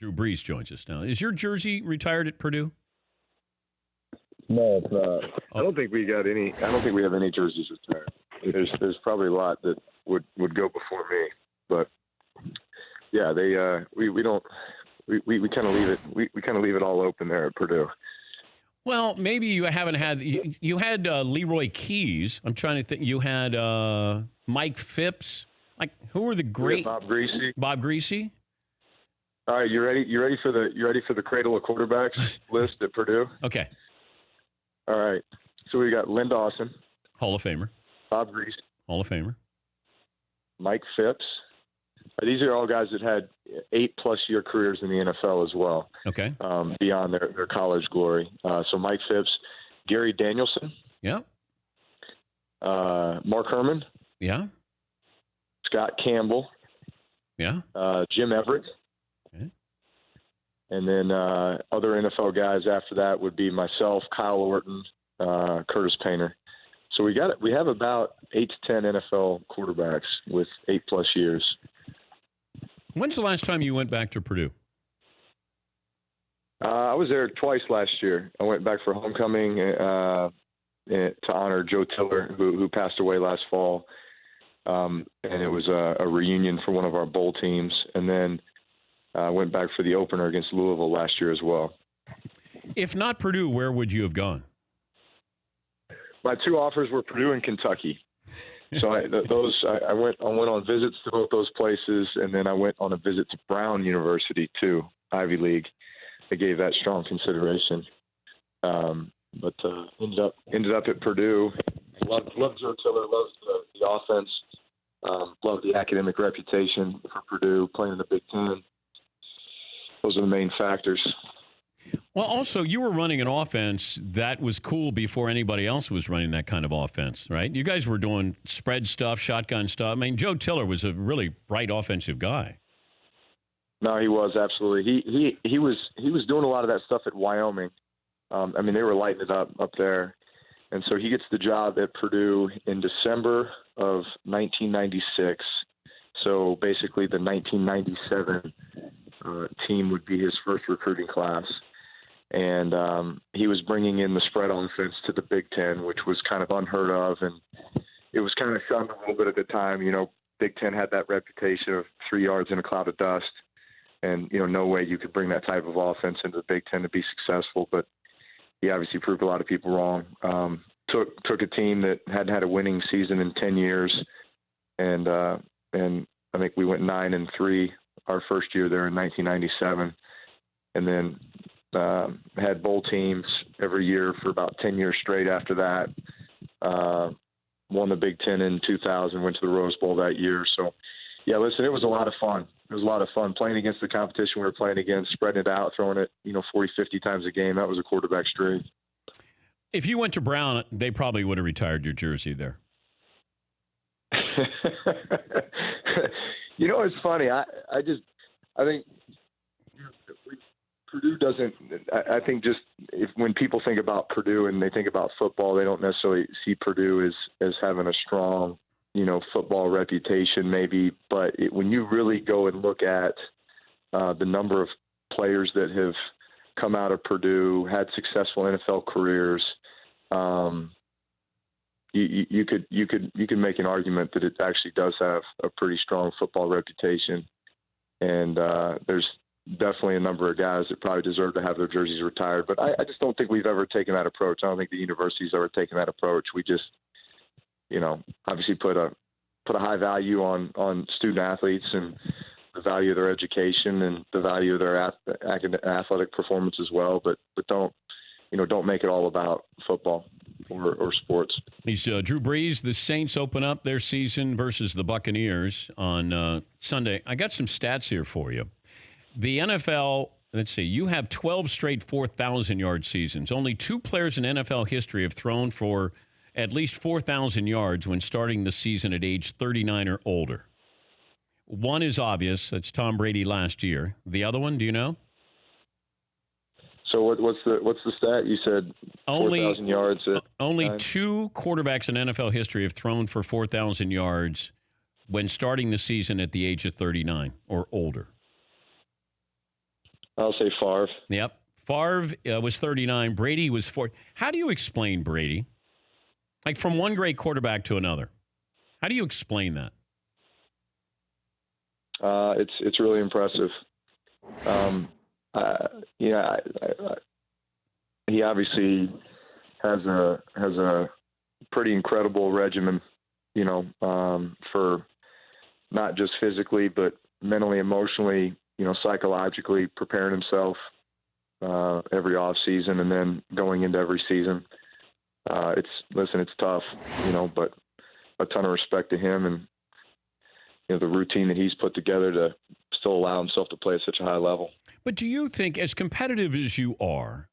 Drew Brees joins us now. Is your jersey retired at Purdue? No, it's not. I don't think we got any. I don't think we have any jerseys retired. There's probably a lot that would go before me, but yeah, we don't. We kind of leave it. We kind of leave it all open there at Purdue. Well, maybe you haven't had. You had Leroy Keys. I'm trying to think. You had Mike Phipps. Like, who were the great? Bob Greasy. Bob Greasy. All right, you ready? You ready for the cradle of quarterbacks list at Purdue? Okay. All right. So we got Lynn Dawson, Hall of Famer. Bob Greasy, Hall of Famer. Mike Phipps. These are all guys that had 8+ year careers in the NFL as well. Okay. Beyond their college glory. So Mike Phipps, Gary Danielson. Yeah. Mark Herman. Yeah. Scott Campbell. Yeah. Jim Everett. Okay. And then other NFL guys after that would be myself, Kyle Orton, Curtis Painter. So we have about 8 to 10 NFL quarterbacks with 8+ years. When's the last time you went back to Purdue? I was there twice last year. I went back for homecoming to honor Joe Tiller, who passed away last fall. And it was a reunion for one of our bowl teams. And then I went back for the opener against Louisville last year as well. If not Purdue, where would you have gone? My 2 offers were Purdue and Kentucky. So I went on visits to both those places, and then I went on a visit to Brown University too, Ivy League. I gave that strong consideration, but ended up at Purdue. Loved Joe Tiller, loved the offense, loved the academic reputation for Purdue, playing in the Big Ten. Those are the main factors. Well, also, you were running an offense that was cool before anybody else was running that kind of offense, right? You guys were doing spread stuff, shotgun stuff. I mean, Joe Tiller was a really bright offensive guy. No, he was, absolutely. He was doing a lot of that stuff at Wyoming. I mean, they were lighting it up there. And so he gets the job at Purdue in December of 1996. So basically the 1997 team would be his first recruiting class. And he was bringing in the spread offense to the Big Ten, which was kind of unheard of. And it was kind of shunned a little bit at the time. You know, Big Ten had that reputation of 3 yards in a cloud of dust. And, you know, no way you could bring that type of offense into the Big Ten to be successful. But he obviously proved a lot of people wrong. Took a team that hadn't had a winning season in 10 years. And I think we went 9-3 our first year there in 1997. And then had bowl teams every year for about 10 years straight after that. Won the Big Ten in 2000, went to the Rose Bowl that year. So, yeah, listen, it was a lot of fun. It was a lot of fun playing against the competition we were playing against, spreading it out, throwing it, 40, 50 times a game. That was a quarterback's dream. If you went to Brown, they probably would have retired your jersey there. It's funny. I think Purdue doesn't. I think just when people think about Purdue and they think about football, they don't necessarily see Purdue as having a strong, football reputation, maybe. But when you really go and look at the number of players that have come out of Purdue, had successful NFL careers, you could make an argument that it actually does have a pretty strong football reputation. And there's definitely a number of guys that probably deserve to have their jerseys retired. But I just don't think we've ever taken that approach. I don't think the university's ever taken that approach. We just, obviously put a high value on student athletes and the value of their education and the value of their athletic performance as well. But don't make it all about football or sports. He's Drew Brees. The Saints open up their season versus the Buccaneers on Sunday. I got some stats here for you. The NFL, let's see, you have 12 straight 4,000-yard seasons. Only 2 players in NFL history have thrown for at least 4,000 yards when starting the season at age 39 or older. One is obvious. That's Tom Brady last year. The other one, do you know? So what's the stat? You said 4,000 yards. Only 2 quarterbacks in NFL history have thrown for 4,000 yards when starting the season at the age of 39 or older. I'll say Favre. Yep. Favre was 39. Brady was 40. How do you explain Brady? Like from one great quarterback to another. How do you explain that? It's really impressive. He obviously has a pretty incredible regimen, for not just physically, but mentally, emotionally, psychologically preparing himself every off season and then going into every season. It's tough, but a ton of respect to him and the routine that he's put together to still allow himself to play at such a high level. But do you think, as competitive as you are,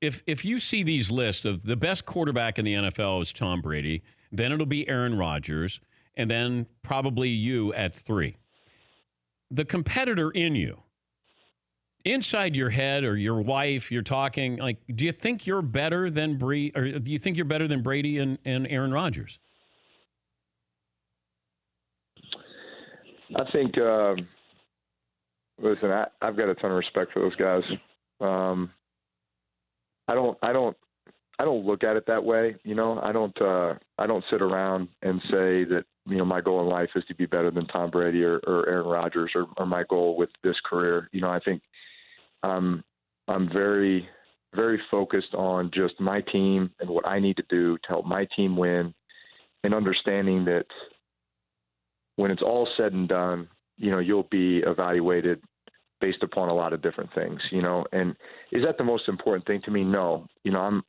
if you see these lists of the best quarterback in the NFL is Tom Brady, then it'll be Aaron Rodgers, and then probably you at 3. The competitor in you, inside your head or your wife, you're talking, like, do you think you're better than Brady, or do you think you're better than Brady and Aaron Rodgers? I think, listen, I've got a ton of respect for those guys. I don't look at it that way. I don't sit around and say that, my goal in life is to be better than Tom Brady or Aaron Rodgers or my goal with this career. I think I'm very, very focused on just my team and what I need to do to help my team win, and understanding that when it's all said and done, you'll be evaluated based upon a lot of different things, and is that the most important thing to me? No, I'm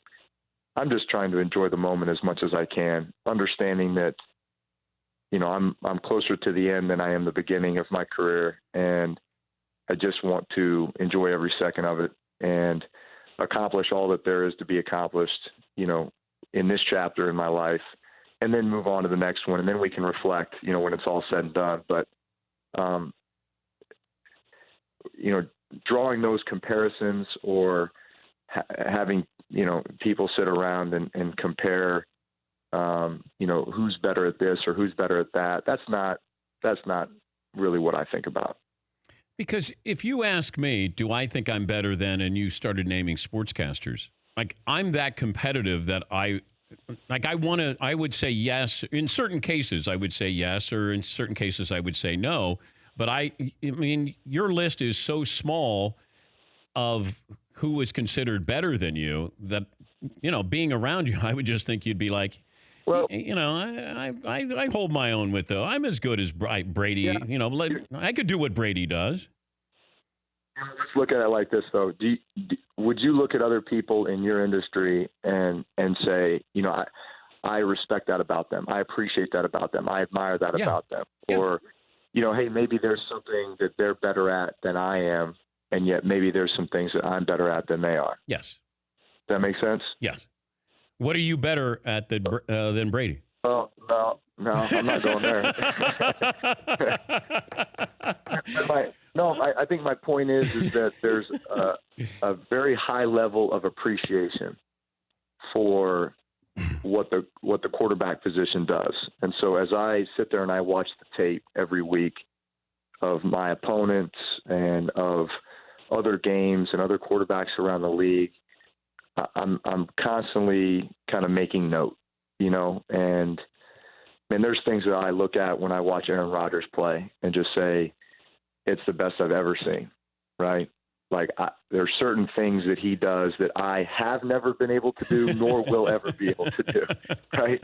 just trying to enjoy the moment as much as I can, understanding that, I'm closer to the end than I am the beginning of my career. And I just want to enjoy every second of it and accomplish all that there is to be accomplished, in this chapter in my life, and then move on to the next one. And then we can reflect, when it's all said and done. But, drawing those comparisons or having, people sit around and compare, who's better at this or who's better at that. That's not really what I think about. Because if you ask me, do I think I'm better than, and you started naming sportscasters, like I'm that competitive that I would say yes. In certain cases, I would say yes, or in certain cases, I would say no. But I mean, your list is so small of who is considered better than you that, being around you, I would just think you'd be like, well, I hold my own with, though. I'm as good as Brady. Yeah. I could do what Brady does. Let's look at it like this, though. Would you look at other people in your industry and say, I respect that about them. I appreciate that about them. I admire that about them. Yeah. Or, hey, maybe there's something that they're better at than I am, and yet maybe there's some things that I'm better at than they are. Yes. Does that make sense? Yes. What are you better at than Brady? Oh, no, I'm not going there. I think my point is that there's a very high level of appreciation for what the quarterback position does. And so as I sit there and I watch the tape every week of my opponents and of other games and other quarterbacks around the league, I'm constantly kind of making note, and there's things that I look at when I watch Aaron Rodgers play and just say, it's the best I've ever seen, right? Like there's certain things that he does that I have never been able to do, nor will ever be able to do, right?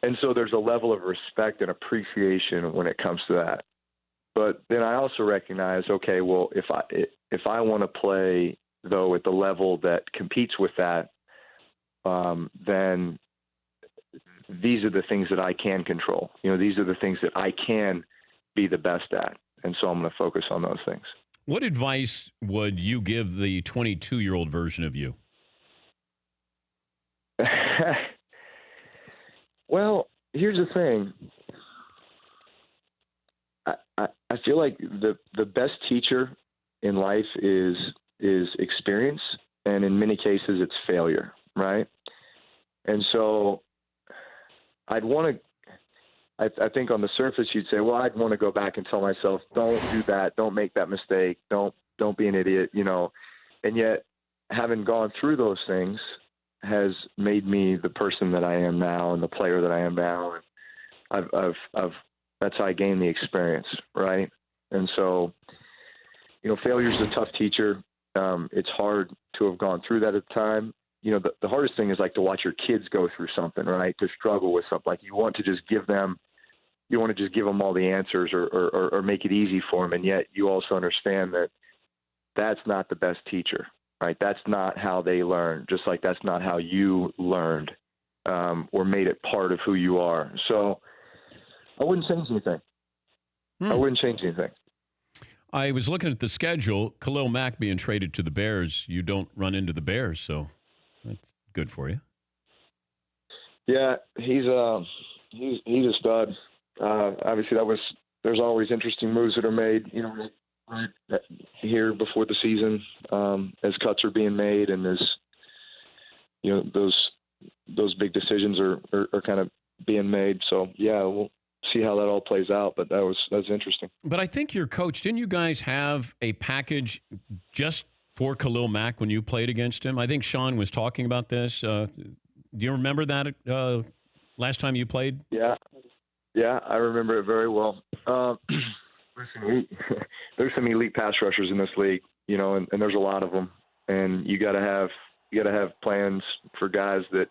And so there's a level of respect and appreciation when it comes to that. But then I also recognize, okay, well, if I want to play, though, at the level that competes with that, then these are the things that I can control. These are the things that I can be the best at. And so I'm going to focus on those things. What advice would you give the 22-year-old version of you? Well, here's the thing. I feel like the best teacher in life is experience, and in many cases it's failure, right? And so I think on the surface you'd say, well, I'd want to go back and tell myself, don't do that, don't make that mistake, don't don't be an idiot, and yet having gone through those things has made me the person that I am now and the player that I am now. And that's how I gained the experience. Right. And so, failure is a tough teacher. It's hard to have gone through that at the time. The hardest thing is like to watch your kids go through something, right? To struggle with something. Like you want to just give them all the answers or make it easy for them. And yet you also understand that that's not the best teacher, right? That's not how they learn. Just like that's not how you learned, or made it part of who you are. So I wouldn't change anything. I wouldn't change anything. I was looking at the schedule. Khalil Mack being traded to the Bears. You don't run into the Bears, so that's good for you. Yeah, he's a stud. Obviously, there's always interesting moves that are made, right here before the season, as cuts are being made, and as those big decisions are kind of being made. So yeah, we'll see how that all plays out. But that's interesting. But I think your coach, didn't you guys have a package just for Khalil Mack when you played against him? I think Sean was talking about this. Do you remember that last time you played? Yeah, I remember it very well. Listen, there's some elite pass rushers in this league, and there's a lot of them, and you got to have plans for guys that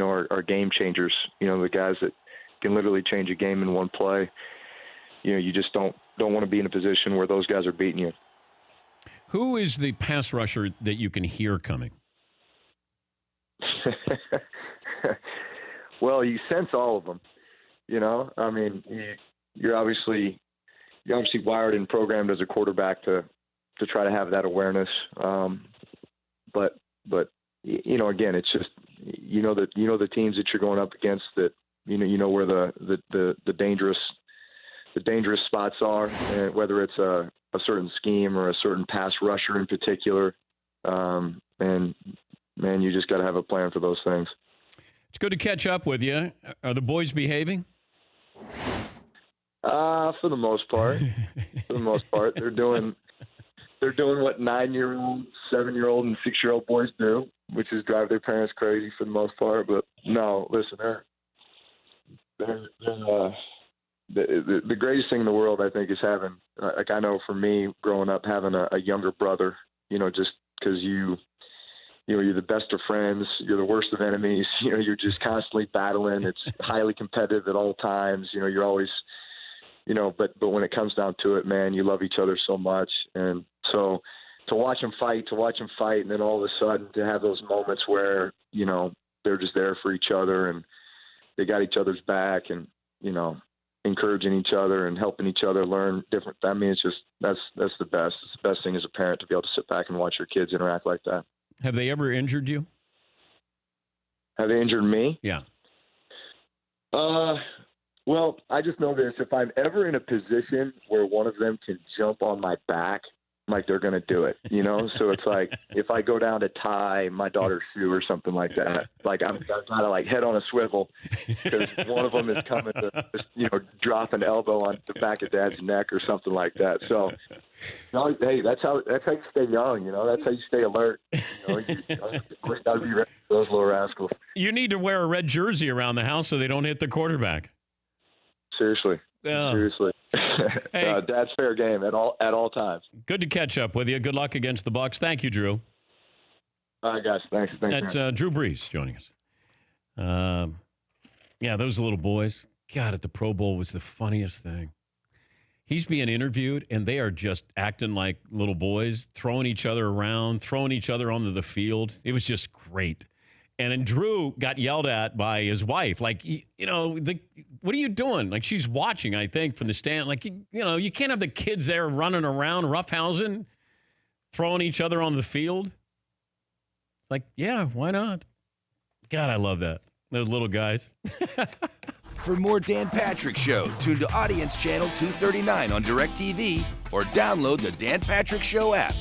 are game changers. The guys that can literally change a game in one play. You just don't want to be in a position where those guys are beating you. Who is the pass rusher that you can hear coming? Well, you sense all of them. I mean, you're obviously wired and programmed as a quarterback to try to have that awareness. But again, it's just the teams that you're going up against, that where the dangerous spots are, and whether it's a certain scheme or a certain pass rusher in particular. And man, you just got to have a plan for those things. It's good to catch up with you. Are the boys behaving? For the most part. They're doing what 9-year-old, 7-year-old, and 6-year-old boys do, which is drive their parents crazy for the most part. But no, listen, the greatest thing in the world, I think, is having, like I know for me growing up, having a younger brother. Just because you're the best of friends, you're the worst of enemies. You're just constantly battling. It's highly competitive at all times. You're always. But when it comes down to it, man, you love each other so much. And so to watch them fight, and then all of a sudden to have those moments where, they're just there for each other and they got each other's back and, encouraging each other and helping each other learn different. I mean, it's just, that's the best. It's the best thing as a parent to be able to sit back and watch your kids interact like that. Have they ever injured you? Have they injured me? Yeah. Well, I just know this. If I'm ever in a position where one of them can jump on my back, like they're going to do it, So it's like if I go down to tie my daughter's shoe or something like that, like I'm kind of like head on a swivel because one of them is coming to, drop an elbow on the back of Dad's neck or something like that. So, hey, that's how you stay young, That's how you stay alert. You got to be ready for those little rascals. You need to wear a red jersey around the house so they don't hit the quarterback. Seriously. Hey, Dad's fair game at all times. Good to catch up with you. Good luck against the Bucs. Thank you, Drew. All right, guys. Thanks. That's Drew Brees joining us. Yeah, those little boys. God, at the Pro Bowl was the funniest thing. He's being interviewed, and they are just acting like little boys, throwing each other around, throwing each other onto the field. It was just great. And then Drew got yelled at by his wife. Like, what are you doing? Like, she's watching, I think, from the stand. Like, you can't have the kids there running around, roughhousing, throwing each other on the field. Like, yeah, why not? God, I love that. Those little guys. For more Dan Patrick Show, tune to Audience Channel 239 on DirecTV or download the Dan Patrick Show app.